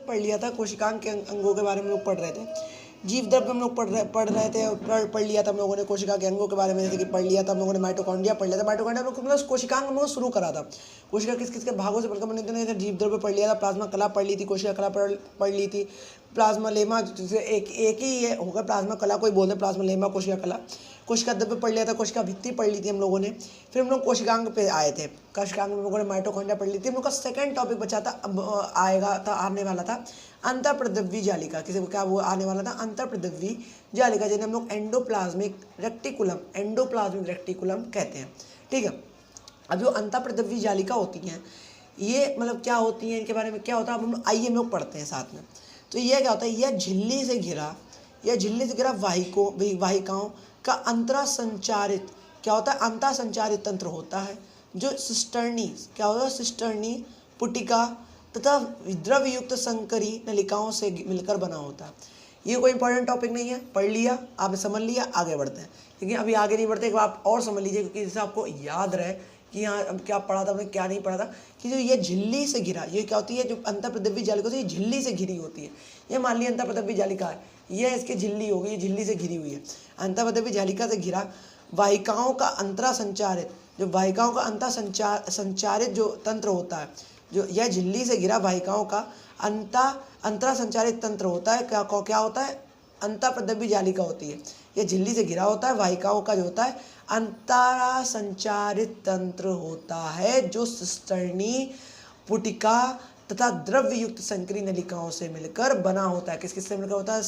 पढ़ लिया था, कोशिकांग के अंगों के बारे में लोग पढ़ रहे थे। जीव द्रव्य हम लोग पढ़ रहे थे, पढ़ लिया था हम लोगों ने कोशिका के अंगों के बारे में, जैसे कि पढ़ लिया था हम लोगों ने माइटोकॉन्ड्रिया पढ़ लिया था। माइटोकॉन्ड्रिया हम लोग कोशिकांग हम लोग शुरू करा था। कोशिका किस किस के भागों से बनकर बनी थी, जीव द्रव्य पढ़ लिया था, प्लाज्मा कला पढ़ ली थी, कोशिका कला पढ़ ली थी, प्लाज्मा लेमा एक ही ये होगा, प्लाज्मा कला कोई बोलते हैं, प्लाज्मा लेमा कोशिका कला। कोशिका द्रव्य पढ़ लिया था, कोशिका भित्ति पढ़ ली थी हम लोगों ने। फिर हम लोग कोशिकांग पे आए थे, कोशिकांग में हम लोगों ने माइटोकॉन्ड्रिया पढ़ ली थी। हम लोग का सेकंड टॉपिक बचा था, अब आएगा था, आने वाला था अंतःप्रद्रव्य जालिका। किसी को क्या वो आने वाला था, अंतःप्रद्रव्य जालिका, जिन्हें हम लोग एंडोप्लाज्मिक रेक्टिकुलम कहते हैं। ठीक है, अब जो अंतःप्रद्रव्य जालिका होती हैं, ये मतलब क्या होती हैं, इनके बारे में क्या होता है, अब हम आइए हम लोग पढ़ते हैं साथ में। तो ये क्या होता है, यह झिल्ली से घिरा वाहिकाओं का अंतरा संचारित क्या होता है, अंतः संचारित तंत्र होता है, जो सिस्टर्नी क्या होता है, सिस्टर्नी पुटिका तथा द्रवयुक्त संकरी नलिकाओं से मिलकर बना होता है। ये कोई इंपॉर्टेंट टॉपिक नहीं है, पढ़ लिया आपने, समझ लिया, आगे बढ़ते हैं। लेकिन अभी आगे नहीं बढ़ते, आप और समझ लीजिए, क्योंकि जैसे आपको याद रहे कि यहाँ अब क्या पढ़ा था हमने, क्या नहीं पढ़ा था, कि जो ये झिल्ली से घिरा, ये क्या होती है, जो अंतःप्रद्रव्य जालिका होती है, झिल्ली से घिरी होती है। ये मान लिया अंतःप्रद्रव्य जालिका है, ये इसकी झिल्ली होगी, ये झिल्ली से घिरी हुई है। अंतःप्रद्रव्य जालिका से घिरा वाहिकाओं का अंतरा संचारित, जो वाहिकाओं का अंतः संचारित जो तंत्र होता है, जो यह झिल्ली से घिरा वाहिकाओं का अंतरा संचारित तंत्र होता है। क्या होता है, अंतःप्रद्रव्य जालिका होती है, यह झिल्ली से घिरा होता है, वाहिकाओं का जो होता है अंतरा संचारित तंत्र होता है, जो सिस्टर्नी पुटिका तथा द्रव्ययुक्त संकरी नलिकाओं से मिलकर बना होता है। किस किस से मिलकर होता है,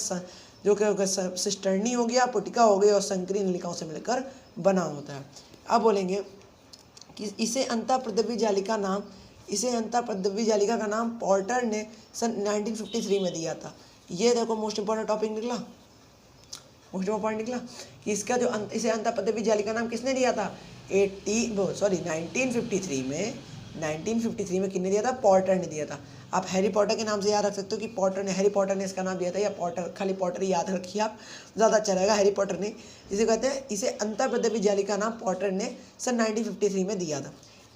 जो कि सिस्टर्नी हो गया, पुटिका हो गई, और संकरी नलिकाओं से मिलकर बना होता है। अब बोलेंगे कि इसे अंतःप्रद्रव्य जालिका का नाम पोर्टर ने सन 1953 में दिया था। ये देखो मोस्ट इंपॉर्टेंट टॉपिक निकला, कि इसका जो इसे अंतःप्रद्रव्य जालिका नाम किसने दिया था, 1953 में किसने दिया था, पोर्टर ने दिया था। आप हैरी पॉटर के नाम से याद रख सकते हो कि हैरी पॉटर ने इसका नाम दिया था, या खाली पॉटर ही याद रखिए आप, ज़्यादा अच्छा रहेगा, हैरी पॉटर ने। इसे कहते हैं, इसे अंतःप्रद्रव्य जालिका नाम पोर्टर ने सन 1953 में दिया था।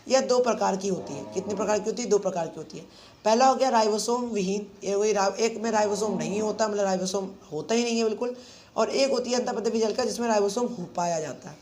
यह दो प्रकार की होती है। कितने प्रकार की होती है, दो प्रकार की होती है। पहला हो गया राइबोसोम विहीन, एक में राइबोसोम नहीं होता, मतलब राइबोसोम होता ही नहीं है बिल्कुल। और एक होती है अंतःप्रद्रव्य जालिका जिसमें राइबोसोम पाया जाता है।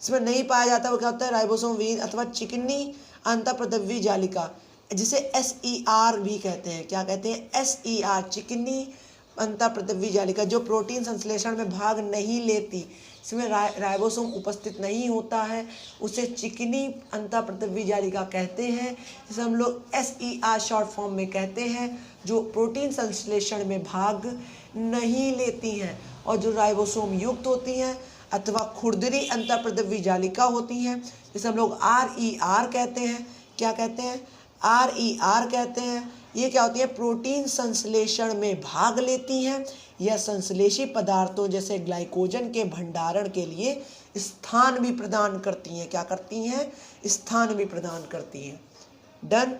इसमें नहीं पाया जाता वो क्या होता है, राइबोसोम विहीन अथवा चिकनी अंतःप्रद्रव्य जालिका, जिसे SER भी कहते हैं। क्या कहते हैं, SER, चिकनी अंतःप्रद्रव्य जालिका, जो प्रोटीन संश्लेषण में भाग नहीं लेती, इसमें राइबोसोम उपस्थित नहीं होता है, उसे चिकनी अंतःप्रद्रव्य जालिका कहते हैं, जिसे हम लोग SER शॉर्ट फॉर्म में कहते हैं, जो प्रोटीन संश्लेषण में भाग नहीं लेती हैं और जो राइबोसोम युक्त होती हैं, अथवा खुरदरी अंतःप्रद्रव्य जालिका होती हैं, जिसे हम लोग RER कहते हैं। क्या कहते हैं, RER कहते हैं। ये क्या होती है, प्रोटीन संश्लेषण में भाग लेती हैं, यह संश्लेषी पदार्थों जैसे ग्लाइकोजन के भंडारण के लिए स्थान भी प्रदान करती हैं। क्या करती हैं, स्थान भी प्रदान करती हैं। डन।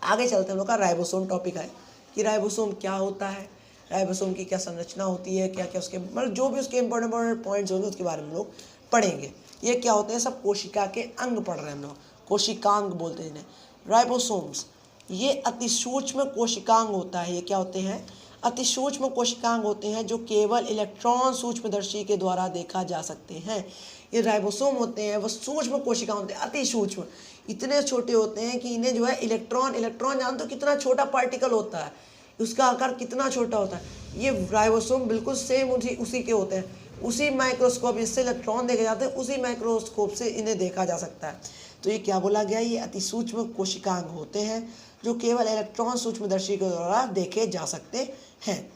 आगे चलते हैं, हम लोग का राइबोसोम टॉपिक है कि राइबोसोम क्या होता है, राइबोसोम की क्या संरचना होती है, क्या क्या उसके मतलब जो भी उसके इंपॉर्टेंट पॉइंट्स होंगे उसके बारे में हम लोग पढ़ेंगे। ये क्या होते हैं, सब कोशिका के अंग पढ़ रहे हैं हम लोग, कोशिकांग बोलते हैं इन्हें, राइबोसोम्स। ये अति सूक्ष्म कोशिकांग होता है। ये क्या होते हैं, अति सूक्ष्म कोशिकांग होते हैं, जो केवल इलेक्ट्रॉन सूक्ष्मदर्शी के द्वारा देखा जा सकते हैं। ये राइबोसोम होते हैं, वो सूक्ष्म कोशिकाएं होते हैं, अति सूक्ष्म, इतने छोटे होते हैं कि इन्हें जो है इलेक्ट्रॉन जानते हो कितना छोटा पार्टिकल होता है, उसका आकार कितना छोटा होता है। ये राइबोसोम बिल्कुल सेम उसी के होते हैं, उसी माइक्रोस्कोप, जिससे इलेक्ट्रॉन देखे जाते हैं, उसी माइक्रोस्कोप से इन्हें देखा जा सकता है। तो ये क्या बोला गया, ये अति सूक्ष्म कोशिकांग होते हैं, जो केवल इलेक्ट्रॉन सूक्ष्मदर्शी के द्वारा देखे जा सकते हैं।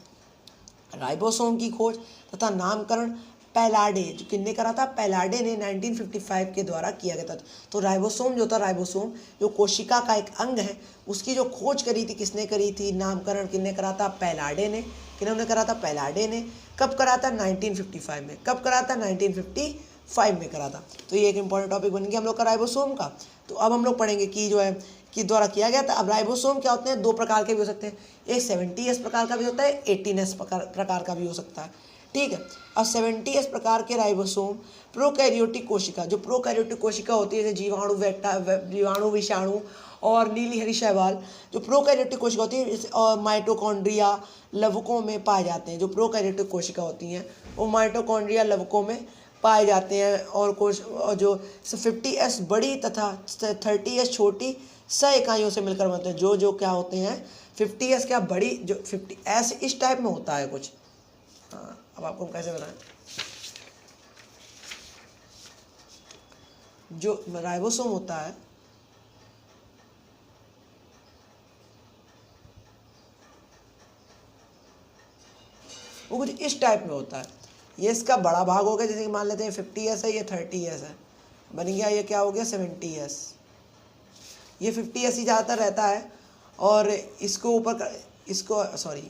राइबोसोम की खोज तथा नामकरण पैलाडे, जो किसने करा था, पैलाडे ने 1955 के द्वारा किया गया था। तो राइबोसोम जो था, राइबोसोम जो कोशिका का एक अंग है, उसकी जो खोज करी थी किसने करी थी, नामकरण किसने करा था, पैलाडे ने। किन्होंने करा था, पैलाडे ने। कब करा था, 1955 में। कब करा था, 1955 में करा था। तो ये एक इंपॉर्टेंट टॉपिक बन गया हम लोग का राइबोसोम का। तो अब हम लोग पढ़ेंगे कि जो है कि द्वारा किया गया था। अब राइबोसोम क्या होते हैं, दो प्रकार के भी हो सकते हैं, एक 70S प्रकार का भी होता है, 18S प्रकार का भी हो सकता है। ठीक है। अब 70s प्रकार के राइबोसोम प्रोकैरियोटिक कोशिका, जो प्रोकैरियोटिक कोशिका होती है जैसे जीवाणु, जीवाणु, विषाणु और नीली हरी शैवाल, जो प्रोकैरियोटिक कोशिका होती है और माइटोकॉन्ड्रिया, लवकों में पाए जाते हैं। जो प्रोकैरियोटिक कोशिका होती हैं वो माइटोकॉन्ड्रिया, लवकों में पाए जाते हैं। और जो 50s बड़ी तथा 30s छोटी सह इकाइयों से मिलकर बनते हैं। जो क्या होते हैं, 50s क्या बड़ी, जो 50s इस टाइप में होता है कुछ। हाँ, अब आपको हम कैसे बताएं। जो राइबोसोम होता है वो कुछ इस टाइप में होता है। ये इसका बड़ा भाग हो गया, जैसे कि मान लेते हैं 50s है, ये 30s है, बन गया ये क्या हो गया 70s। ये 50s ही ज़्यादातर रहता है। और इसको ऊपर इसको सॉरी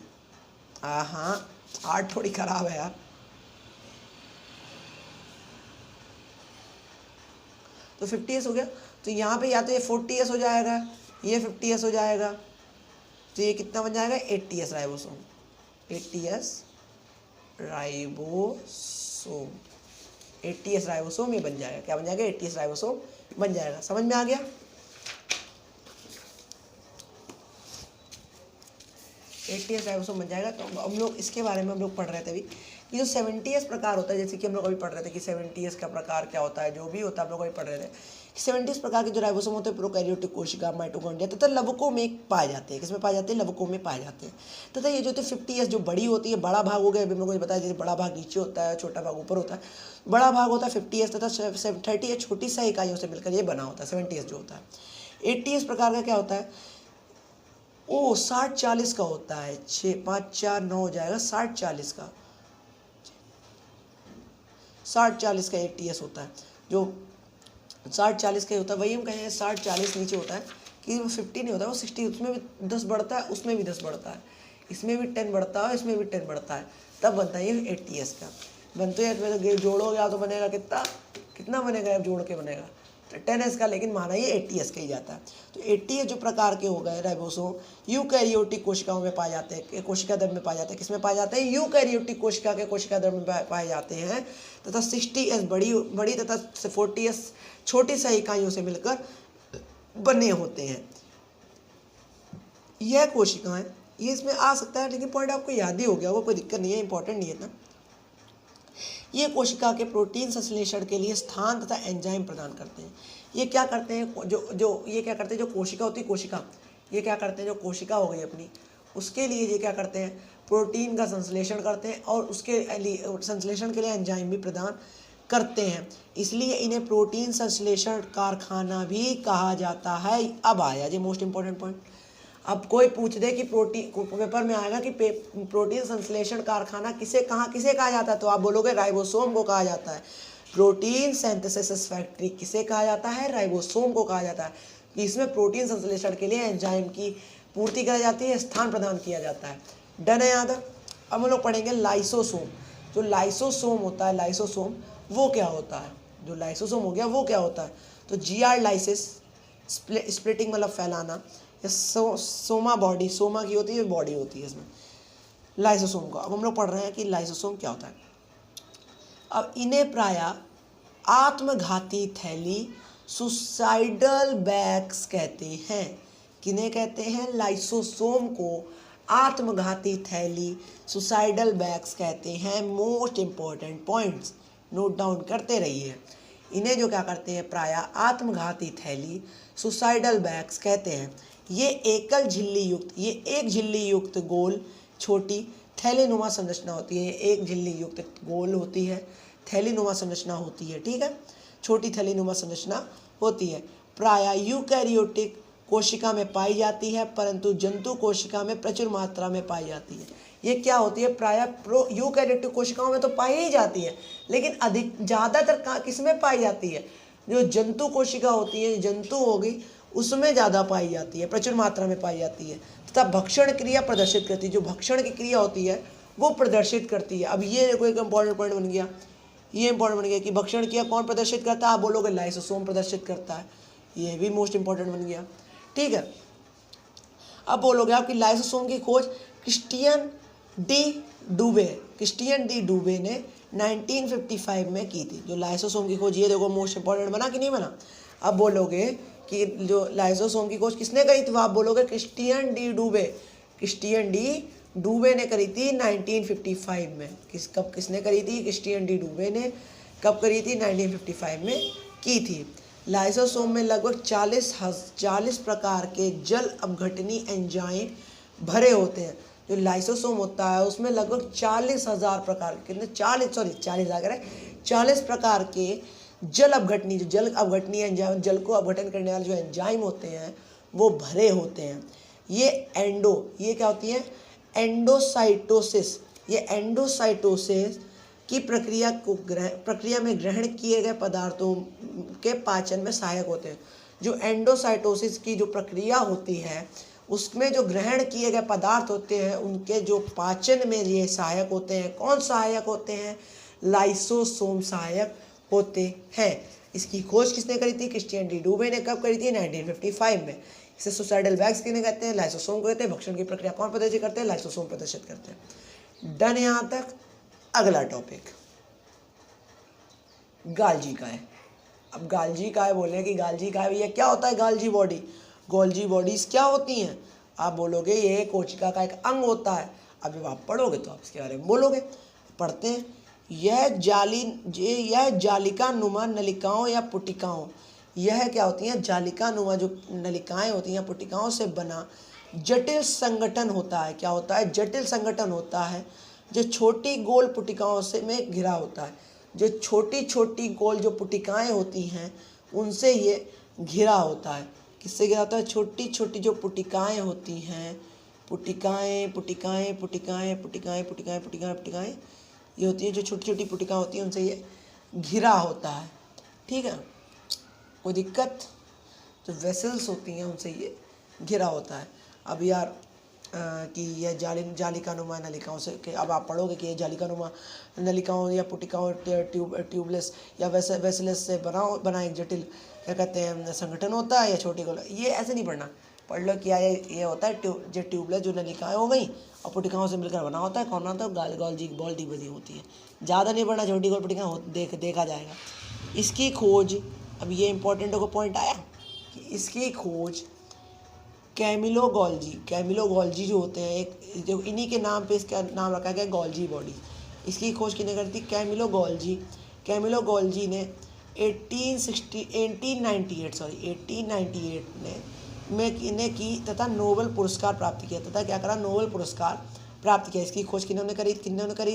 हाँ आर्ट थोड़ी ख़राब है यार। तो 50s हो गया, तो यहाँ पे या तो ये 40s हो जाएगा, ये 50s हो जाएगा, तो ये कितना बन जाएगा 80s ribosome. 80s ribosome, 80s ribosome ये बन जाएगा। क्या बन जाएगा 80s राइबोसोम बन जाएगा। समझ में आ गया। 80s राइबोसोम बन जाएगा। तो हम लोग इसके बारे में हम लोग पढ़ रहे थे अभी कि जो 70s प्रकार होता है, जैसे कि हम लोग अभी पढ़ रहे थे कि 70s का प्रकार क्या होता है, जो भी होता है हम लोग अभी पढ़ रहे थे कि 70s प्रकार के जो राइबोसोम होते हैं प्रोकैरियोटिक कोशिका, माइटोकॉन्ड्रिया तथा लवकों में पाए जाते हैं। किसमें पाए जाते हैं, लवकों में पाए जाते हैं। तथा ये जो होते हैं 50s जो बड़ी होती है, बड़ा भाग हो गया अभी हम लोग को बताया, जैसे बड़ा भाग नीचे होता है, छोटा भाग ऊपर होता है। बड़ा भाग होता है 50s तथा 30s छोटी सह इकाइयों से मिलकर ये बना होता है 70s जो होता है। 80s प्रकार का क्या होता है, ओ 60-40 का होता है, 6 5 4 9 हो जाएगा 60-40 का, 60-40 का 80s होता है। जो 60-40 का होता है वही हम कहेंगे 60-40 नीचे होता है कि वो 50 नहीं होता, वो 60, उसमें भी 10 बढ़ता है, उसमें भी 10 बढ़ता है, इसमें भी 10 बढ़ता है, इसमें भी 10 बढ़ता है, तब बनता है ये 80s का। बनते हैं तो जोड़ोगे तो बनेगा कितना बनेगा, अब जोड़ के बनेगा 10s का, लेकिन माना ये 80s का ही जाता है। तो 80s जो प्रकार के हो गए राइबोसोम यूकैरियोटिक कोशिकाओं में पाए जाते हैं, कोशिका द्रव्य में पाए जाते हैं। किसमें पाए जाते हैं, यूकैरियोटिक कोशिका के कोशिका द्रव्य में पाए जाते हैं। तथा 60s बड़ी तथा 40s छोटी सह इकाइयों से मिलकर बने होते हैं। यह कोशिकाएं, ये इसमें आ सकता है, लेकिन पॉइंट आपको याद ही हो गया होगा, कोई दिक्कत नहीं है, इंपॉर्टेंट नहीं है ना। ये कोशिका के प्रोटीन संश्लेषण के लिए स्थान तथा एंजाइम प्रदान करते हैं। ये क्या करते हैं, ये क्या करते हैं, जो कोशिका होती है, ये क्या करते हैं, जो कोशिका हो गई अपनी, उसके लिए ये क्या करते हैं, प्रोटीन का संश्लेषण करते हैं और उसके संश्लेषण के लिए एंजाइम भी प्रदान करते हैं। इसलिए इन्हें प्रोटीन संश्लेषण कारखाना भी कहा जाता है। अब आया जी मोस्ट इंपॉर्टेंट पॉइंट। अब कोई पूछ दे कि पेपर में आएगा कि प्रोटीन संश्लेषण कारखाना किसे कहा जाता है, तो आप बोलोगे राइबोसोम को कहा जाता है। प्रोटीन सिंथेसिस फैक्ट्री किसे कहा जाता है, राइबोसोम को कहा जाता है। कि इसमें प्रोटीन संश्लेषण के लिए एंजाइम की पूर्ति कराई जाती है, स्थान प्रदान किया जाता है। डन है याद। अब हम लोग पढ़ेंगे लाइसोसोम। जो लाइसोसोम होता है, लाइसोसोम वो क्या होता है, जो लाइसोसोम हो गया वो क्या होता है, तो GR लाइसिस, स्प्लिटिंग मतलब फैलाना, सोमा बॉडी, सोमा की होती है, बॉडी होती है इसमें लाइसोसोम का। अब हम लोग पढ़ रहे हैं कि लाइसोसोम क्या होता है। अब इन्हें प्रायः आत्मघाती थैली, सुसाइडल बैग्स कहते हैं। किन्हें कहते हैं, लाइसोसोम को आत्मघाती थैली, सुसाइडल बैग्स कहते हैं। Most important points note down करते रहिए। इन्हें जो क्या करते हैं, प्रायः आत्मघाती थैली, सुसाइडल बैग्स कहते हैं। ये एक झिल्ली युक्त गोल छोटी थैलीनुमा संरचना होती है। एक झिल्ली युक्त गोल होती है, थैलीनुमा संरचना होती है, ठीक है, छोटी थैलीनुमा संरचना होती है। प्रायः यूकैरियोटिक कोशिका में पाई जाती है, परंतु जंतु कोशिका में प्रचुर मात्रा में पाई जाती है। ये क्या होती है, प्रायः यूकैरियोटिक कोशिकाओं में तो पाई ही जाती है, लेकिन ज़्यादातर किस में पाई जाती है, जो जंतु कोशिका होती है, जंतु होगी उसमें ज़्यादा पाई जाती है, प्रचुर मात्रा में पाई जाती है। तथा भक्षण क्रिया प्रदर्शित करती है, जो भक्षण की क्रिया होती है वो प्रदर्शित करती है। अब ये देखो एक इंपॉर्टेंट पॉइंट बन गया, ये इंपॉर्टेंट बन गया कि भक्षण क्रिया कौन प्रदर्शित करता है, आप बोलोगे लाइसोसोम प्रदर्शित करता है, ये भी मोस्ट इंपॉर्टेंट बन गया, ठीक है। अब बोलोगे आप कि लाइसोसोम की खोज क्रिस्टियन डी डूबे, क्रिस्टियन डी डूबे ने 1955 में की थी। जो लाइसोसोम की खोज, ये देखो मोस्ट इंपॉर्टेंट बना कि नहीं बना। अब बोलोगे कि जो लाइसोसोम की खोज किसने करी थी, आप बोलोगे क्रिस्टियन डी डूबे। क्रिस्टियन डी डूबे ने करी थी 1955 में। किसने करी थी, क्रिस्टियन डी डूबे ने कब करी थी, 1955 में की थी। लाइसोसोम में लगभग 40 प्रकार के जल अपघटनी एंजाइम भरे होते हैं। जो लाइसोसोम होता है उसमें लगभग 40,000 प्रकार के, कितने 40 प्रकार के जल अपघटनी, जो जल अपघटनी एंजाइम, जल को अपघटन करने वाले जो एंजाइम होते हैं वो भरे होते हैं। ये क्या होती है, एंडोसाइटोसिस। ये एंडोसाइटोसिस की प्रक्रिया में ग्रहण किए गए पदार्थों के पाचन में सहायक होते हैं। जो एंडोसाइटोसिस की जो प्रक्रिया होती है उसमें जो ग्रहण किए गए पदार्थ होते हैं उनके जो पाचन में ये सहायक होते हैं। कौन सहायक होते हैं, लाइसोसोम सहायक होते हैं। इसकी खोज किसने करी थी, क्रिस्टियन डी डूबे ने कब करी थी, 1955 में। इसे सुसाइडल बैग्स किन्हें कहते हैं, लाइसोसोम को कहते हैं। भक्षण की प्रक्रिया कौन प्रदर्शित करते हैं, लाइसोसोम प्रदर्शित करते हैं। डन यहाँ तक। अगला टॉपिक गाल्जी काय। अब गाल्जी काय बोले कि गाल्जी काय भैया क्या होता है, गाल्जी बॉडी। गोल्जी बॉडीज क्या होती हैं, आप बोलोगे ये कोशिका का एक अंग होता है। अब जब आप पढ़ोगे तो आप इसके बारे में बोलोगे। पढ़ते हैं, यह जालिका नुमा नलिकाओं या पुटिकाओं, यह क्या होती हैं, जालिका नुमा जो नलिकाएं होती हैं पुटिकाओं से बना जटिल संगठन होता है। क्या होता है, जटिल संगठन होता है जो छोटी गोल पुटिकाओं से में घिरा होता है। जो छोटी छोटी गोल जो पुटिकाएं होती हैं उनसे ये घिरा होता है। किससे घिरा होता है, छोटी छोटी जो पुटिकाएं होती हैं, पुटिकाएं ये होती है, जो छोटी छोटी पुटिकाएं होती हैं उनसे ये घिरा होता है। ठीक है, कोई दिक्कत, जो वेसल्स होती हैं उनसे ये घिरा होता है। अब यार कि यह जालिकानुमा नलिकाओं से, कि अब आप पढ़ोगे कि ये जालिकानुमा नलिकाओं या पुटिकाओं ट्यूबलेस या वेसलेस से बना एक जटिल क्या कहते हैं संगठन होता है या छोटी गोला। ये ऐसे नहीं पढ़ना, पढ़ लो कि ये होता है जो ट्यूबलेस जो नलिकाएं हो गई और पुटिकाओं से मिलकर बना होता है। कौन होता है, गोल्जी बॉडी बनी होती है। ज़्यादा नहीं पढ़ना, छोटी गोल पुटिकाएं देखा जाएगा। इसकी खोज, अब ये इंपॉर्टेंट को पॉइंट आया कि इसकी खोज कैमिलो गोल्जी जो होते हैं, एक जो इन्हीं के नाम पे इसका नाम रखा गया गोल्जी बॉडी। इसकी खोज किसने करी थी, कैमिलो गोल्जी ने 1898 में की तथा नोबेल पुरस्कार प्राप्त किया। नोबेल पुरस्कार प्राप्त किया। इसकी खोज किन्होंने करी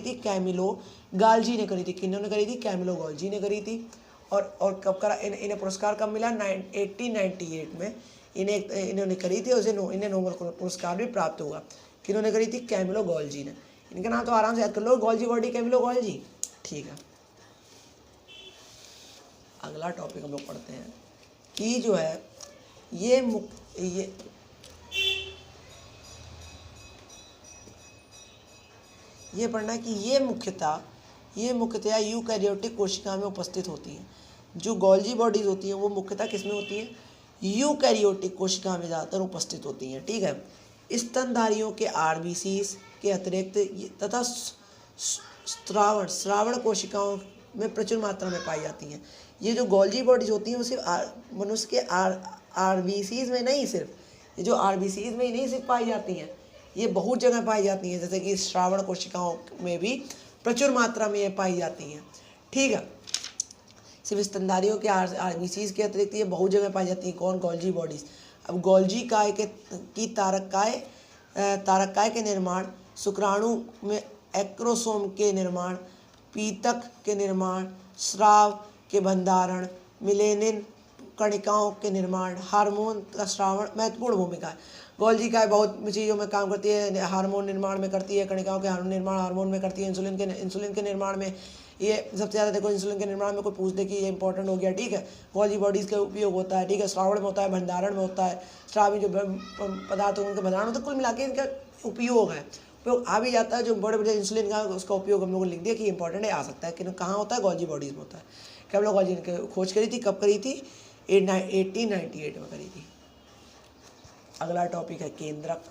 थी, कैमिलो गाल्जी ने करी थी। किन्होंने करी थी, कैमिलो गोल्जी ने करी थी। और कब करा, इन्हें पुरस्कार कब मिला, 1898 में इन्होंने करी थी। उसे इन्हें नोबेल पुरस्कार भी प्राप्त हुआ। किन्होंने करी थी, कैमिलो गोल्जी ने। इनका नाम तो आराम से याद कर लो, गोल्जी बॉडी, कैमिलो गोल्जी। ठीक है, अगला टॉपिक हम लोग पढ़ते हैं कि जो है ये पढ़ना कि ये मुख्यतः यूकैरियोटिक कोशिका में उपस्थित होती हैं। जो गोल्जी बॉडीज होती हैं वो मुख्यतः किसमें होती हैं, यूकैरियोटिक कोशिका में ज़्यादातर उपस्थित होती हैं। ठीक है, स्तनधारियों के आरबीसीज के अतिरिक्त तथा श्रावण कोशिकाओं में प्रचुर मात्रा में पाई जाती हैं। ये जो गोल्जी बॉडीज होती हैं वो सिर्फ मनुष्य के आरबीसीज में नहीं, सिर्फ ये जो आरबीसीज में ही नहीं सिर्फ पाई जाती हैं, ये बहुत जगह पाई जाती हैं। जैसे कि श्रावण कोशिकाओं में भी प्रचुर मात्रा में ये पाई जाती हैं। ठीक है, सिर्फ स्तनधारियों के आरबीसीज के अतिरिक्त ये बहुत जगह पाई जाती हैं। कौन, गोल्जी बॉडीज। अब गोल्जी काय की तारक के निर्माण, शुक्राणु में एक्रोसोम के निर्माण, पीतक के निर्माण, स्राव के भंडारण, मिलेनिन कणिकाओं के निर्माण, हार्मोन का श्रावण महत्वपूर्ण भूमिका है। गोल्जी काय बहुत चीज़ों में काम करती है, हार्मोन निर्माण में करती है, कणिकाओं के निर्माण हार्मोन में करती है, इंसुलिन के निर्माण में ये सबसे ज़्यादा देखो। इंसुलिन के निर्माण में कोई पूछ दे कि ये इंपॉर्टेंट हो गया। ठीक है, गोल्जी बॉडीज़ का उपयोग होता है। ठीक है, श्रावण में होता है, भंडारण में होता है, श्रावी जो पदार्थ होंगे उनका भंडारण होता है। कुल मिला के इनका उपयोग है, उपयोग आ भी जाता है। जो बड़े बड़े इंसुलिन का उसका उपयोग हम लोगों को लिख दिया कि इंपॉर्टेंट है, आ सकता है कि कहाँ होता है, गोल्जी बॉडीज़ में होता है। कैमिलो गोल्जी ने खोज करी थी, कब करी थी, 1898 में करी थी। अगला टॉपिक है केंद्रक।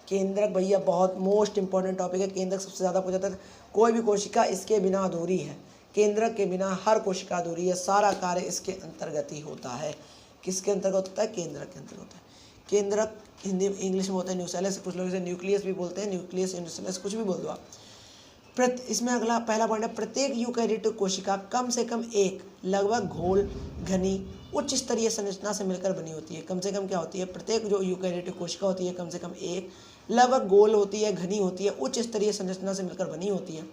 केंद्रक भैया बहुत मोस्ट इंपॉर्टेंट टॉपिक है। केंद्रक सबसे ज़्यादा पूछा जाता है। कोई भी कोशिका इसके बिना अधूरी है। केंद्रक के बिना हर कोशिका अधूरी है। सारा कार्य इसके अंतर्गत ही होता है। किसके अंतर्गत होता है? केंद्रक के अंतर्गत होता है। केंद्रक हिंदी इंग्लिश में होता है न्यूक्लियस, कुछ लोग इसे न्यूक्लियस भी बोलते हैं, न्यूक्लियस न्यूक्लियस कुछ भी बोल दो आप। इसमें अगला पहला पॉइंट है, प्रत्येक यूकैरियोटिक कोशिका कम से कम एक लगभग घोल घनी उच्च स्तरीय संरचना से मिलकर बनी होती है। कम से कम क्या होती है? प्रत्येक जो यूकैरियोटिक कोशिका होती है कम से कम एक लगभग गोल होती है, घनी होती है, उच्च स्तरीय संरचना से मिलकर बनी होती है।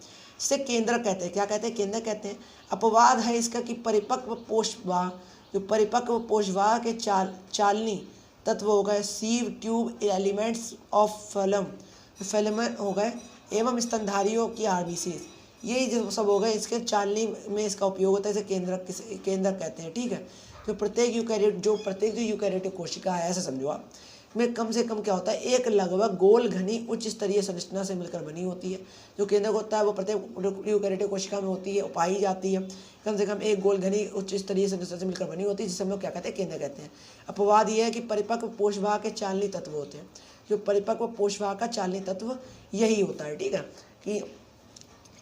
इसे केंद्रक कहते हैं। क्या कहते हैं? केंद्रक कहते हैं। अपवाद है इसका कि परिपक्व पोषवाह, जो परिपक्व पोषवाह के चालनी तत्व हो गए, sieve tube elements of phellum filament हो गए एवं स्तनधारियों की आरबीसीज, यही जो सब हो गए इसके चालनी में इसका उपयोग होता है। इसे केंद्रक कहते हैं। ठीक है। जो प्रत्येक जो यूकैरियोटिक कोशिका है, ऐसे समझो आप, में कम से कम क्या होता है? एक लगभग गोल घनी उच्च स्तरीय संरचना से मिलकर बनी होती है। जो केंद्रक होता है वो प्रत्येक यूकैरियोटिक कोशिका में होती है, पाई जाती है। कम से कम एक गोल घनी उच्च स्तरीय संरचना से मिलकर बनी होती है, जिसे हम लोग क्या कहते हैं? केंद्रक कहते हैं। अपवाद ये है कि परिपक्व पोषवाह के चालनी तत्व होते हैं। जो परिपक्व पोषवाह का चालनी तत्व यही होता है। ठीक है। कि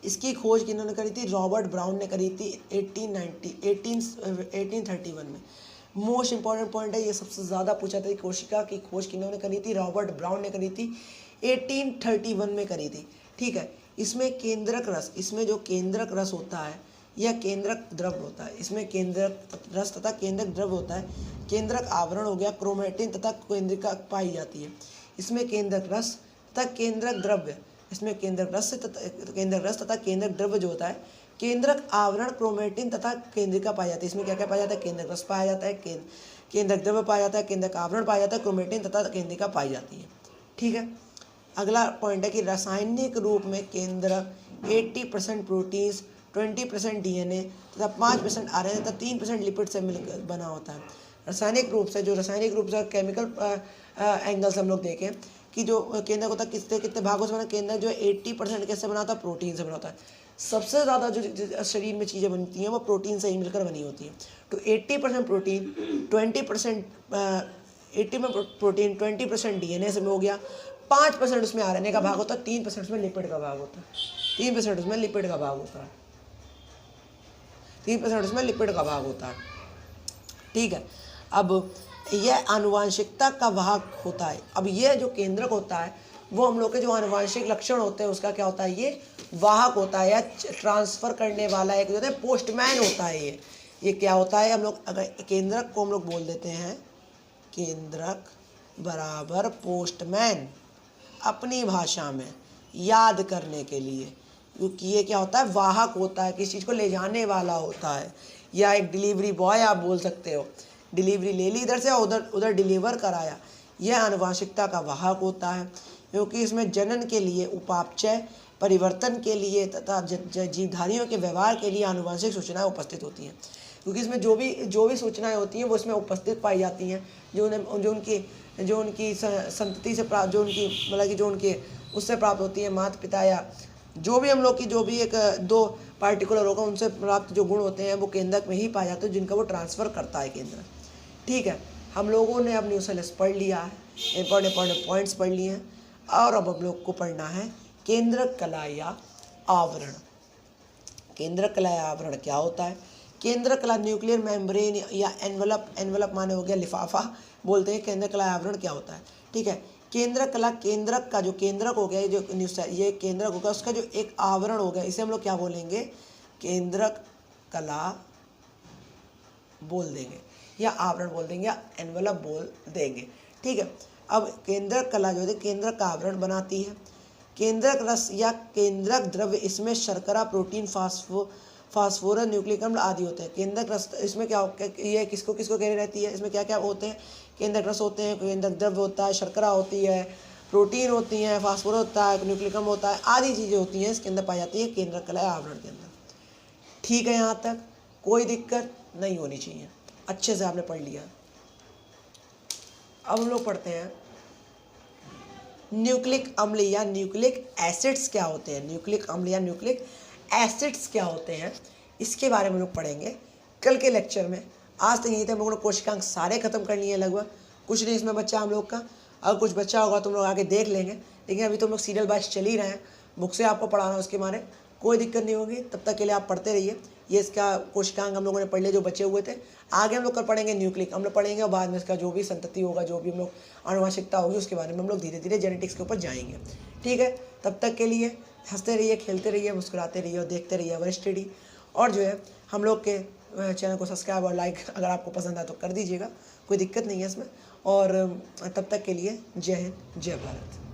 इसकी खोज किन्होंने करी थी? रॉबर्ट ब्राउन ने करी थी 1831 में। मोस्ट इंपॉर्टेंट पॉइंट है, ये सबसे ज़्यादा पूछा था। कोशिका की खोज किन्होंने करी थी? रॉबर्ट ब्राउन ने करी थी, 1831 में करी थी। ठीक है। इसमें केंद्रक रस, इसमें जो केंद्रक रस होता है या केंद्रक द्रव्य होता है, इसमें केंद्रक रस तथा केंद्रक द्रव्य होता है। केंद्रक आवरण हो गया, क्रोमेटिन तथा केंद्रिका पाई जाती है। इसमें केंद्रक रस तथा केंद्रक द्रव्य, इसमें केंद्रक रस तथा केंद्रक द्रव्य जो होता है, केंद्रक आवरण, क्रोमेटिन तथा केंद्रिका पाया जाती है। इसमें क्या क्या पाया जाता है? केंद्रक रस पाया जाता है, केंद्रक द्रव्य पाया जाता है, केंद्रक आवरण पाया जाता है, क्रोमेटिन तथा केंद्रिका पाई जाती है। ठीक है। अगला पॉइंट है कि रासायनिक रूप में केंद्रक 80% प्रोटीन्स, 20% डीएनए तथा 5% आरएनए तथा 3% लिपिड से मिलकर बना होता है। रासायनिक रूप से केमिकल एंगल से हम लोग देखें कि जो केंद्रक होता है कितने भागों से बना? केंद्रक जो है 80% कैसे बना होता है? प्रोटीन से बना होता है। सबसे ज़्यादा जो शरीर में चीज़ें बनती हैं वो प्रोटीन से ही मिलकर बनी होती हैं। तो 80% प्रोटीन, 20% डीएनए से हो गया, 5% उसमें आरएनए का भाग होता है, 3% उसमें लिपिड का भाग होता है, 3% उसमें लिपिड का भाग होता है, 3% उसमें लिपिड का भाग होता है। ठीक है। अब यह आनुवांशिकता का वाहक होता है। अब यह जो केंद्रक होता है वो हम लोग के जो आनुवांशिक लक्षण होते हैं उसका क्या होता है? ये वाहक होता है या ट्रांसफ़र करने वाला एक जो होता है पोस्टमैन होता है। ये क्या होता है? हम लोग अगर केंद्रक को हम लोग बोल देते हैं केंद्रक बराबर पोस्टमैन, अपनी भाषा में याद करने के लिए, क्योंकि ये क्या होता है? वाहक होता है, किसी चीज़ को ले जाने वाला होता है, या एक डिलीवरी बॉय आप बोल सकते हो। डिलीवरी ले ली इधर से और उधर डिलीवर कराया, यह आनुवांशिकता का वाहक होता है। क्योंकि इसमें जनन के लिए, उपापचय, परिवर्तन के लिए तथा जीवधारियों के व्यवहार के लिए आनुवांशिक सूचनाएं उपस्थित होती हैं। क्योंकि इसमें जो भी सूचनाएं होती हैं वो इसमें उपस्थित पाई जाती हैं, जो उनकी संतति से प्राप्त, जो उनकी मतलब कि जो उनके उससे प्राप्त होती है, माता पिता या जो भी हम लोग की जो भी एक दो पार्टिकुलर होगा उनसे प्राप्त जो गुण होते हैं वो केंद्रक में ही पाए जाते हैं, जिनका वो ट्रांसफ़र करता है केंद्रक। ठीक है। हम लोगों ने अब न्यूक्लियस पढ़ लिया है, इंपॉर्टेंट पॉइंट्स पढ़ लिए हैं, और अब हम लोग को पढ़ना है केंद्रक कला या आवरण। केंद्रक कला या आवरण क्या होता है? केंद्रक कला न्यूक्लियर मेम्ब्रेन या एनवलप माने हो गया लिफाफा बोलते हैं। केंद्रक कला आवरण क्या होता है? ठीक है। केंद्रक कला, केंद्रक का जो केंद्रक हो गया, ये केंद्रक होगा, उसका जो एक आवरण हो गया, इसे हम लोग क्या बोलेंगे? केंद्रक कला बोल देंगे या आवरण बोल देंगे या एनवलप बोल देंगे। ठीक है। अब केंद्रक कला जो है केंद्रक का आवरण बनाती है। केंद्रक रस या केंद्रक द्रव्य, इसमें शर्करा, प्रोटीन, फास्फोरस, न्यूक्लिक अम्ल आदि होते हैं। केंद्रक रस, इसमें क्या ये किसको कह रहती है? इसमें क्या क्या होते हैं? केंद्रक रस होते हैं, केंद्रक द्रव्य होता है, शर्करा होती है, प्रोटीन होती है, फास्फोरस होता है, न्यूक्लिक अम्ल होता है, आदि चीज़ें होती हैं इसके अंदर पाई जाती है केंद्रक कला या आवरण के अंदर। ठीक है। यहाँ तक कोई दिक्कत नहीं होनी चाहिए, अच्छे से आपने पढ़ लिया। अब हम लोग पढ़ते हैं न्यूक्लिक अम्ल या न्यूक्लिक एसिड्स क्या होते हैं। न्यूक्लिक अम्ल या न्यूक्लिक एसिड्स क्या होते हैं, इसके बारे में हम लोग पढ़ेंगे कल के लेक्चर में। आज तक यही था, हम लोगों ने कोशिकांक सारे खत्म कर लिए हैं लगभग, कुछ नहीं इसमें बच्चा हम लोग का। अगर कुछ बच्चा होगा तुम लोग आगे देख लेंगे, लेकिन अभी तुम लोग सीरियल वाइज चल ही रहे हैं, बुक से आपको पढ़ाना उसके मारे कोई दिक्कत नहीं होगी। तब तक के लिए आप पढ़ते रहिए। ये इसका कोशिकांग हम लोगों ने पढ़ लिया जो बचे हुए थे। आगे हम लोग कल पढ़ेंगे न्यूक्लिक हम लोग पढ़ेंगे, और बाद में इसका जो भी संतति होगा, जो भी हम लोग आनुवंशिकता होगी, उसके बारे में हम लोग धीरे धीरे जेनेटिक्स के ऊपर जाएंगे। ठीक है, तब तक के लिए हंसते रहिए, खेलते रहिए, मुस्कुराते रहिए और देखते रहिए अवर स्टडी। और जो है हम लोग के चैनल को सब्सक्राइब और लाइक अगर आपको पसंद आए तो कर दीजिएगा, कोई दिक्कत नहीं है इसमें। और तब तक के लिए जय हिंद, जय भारत।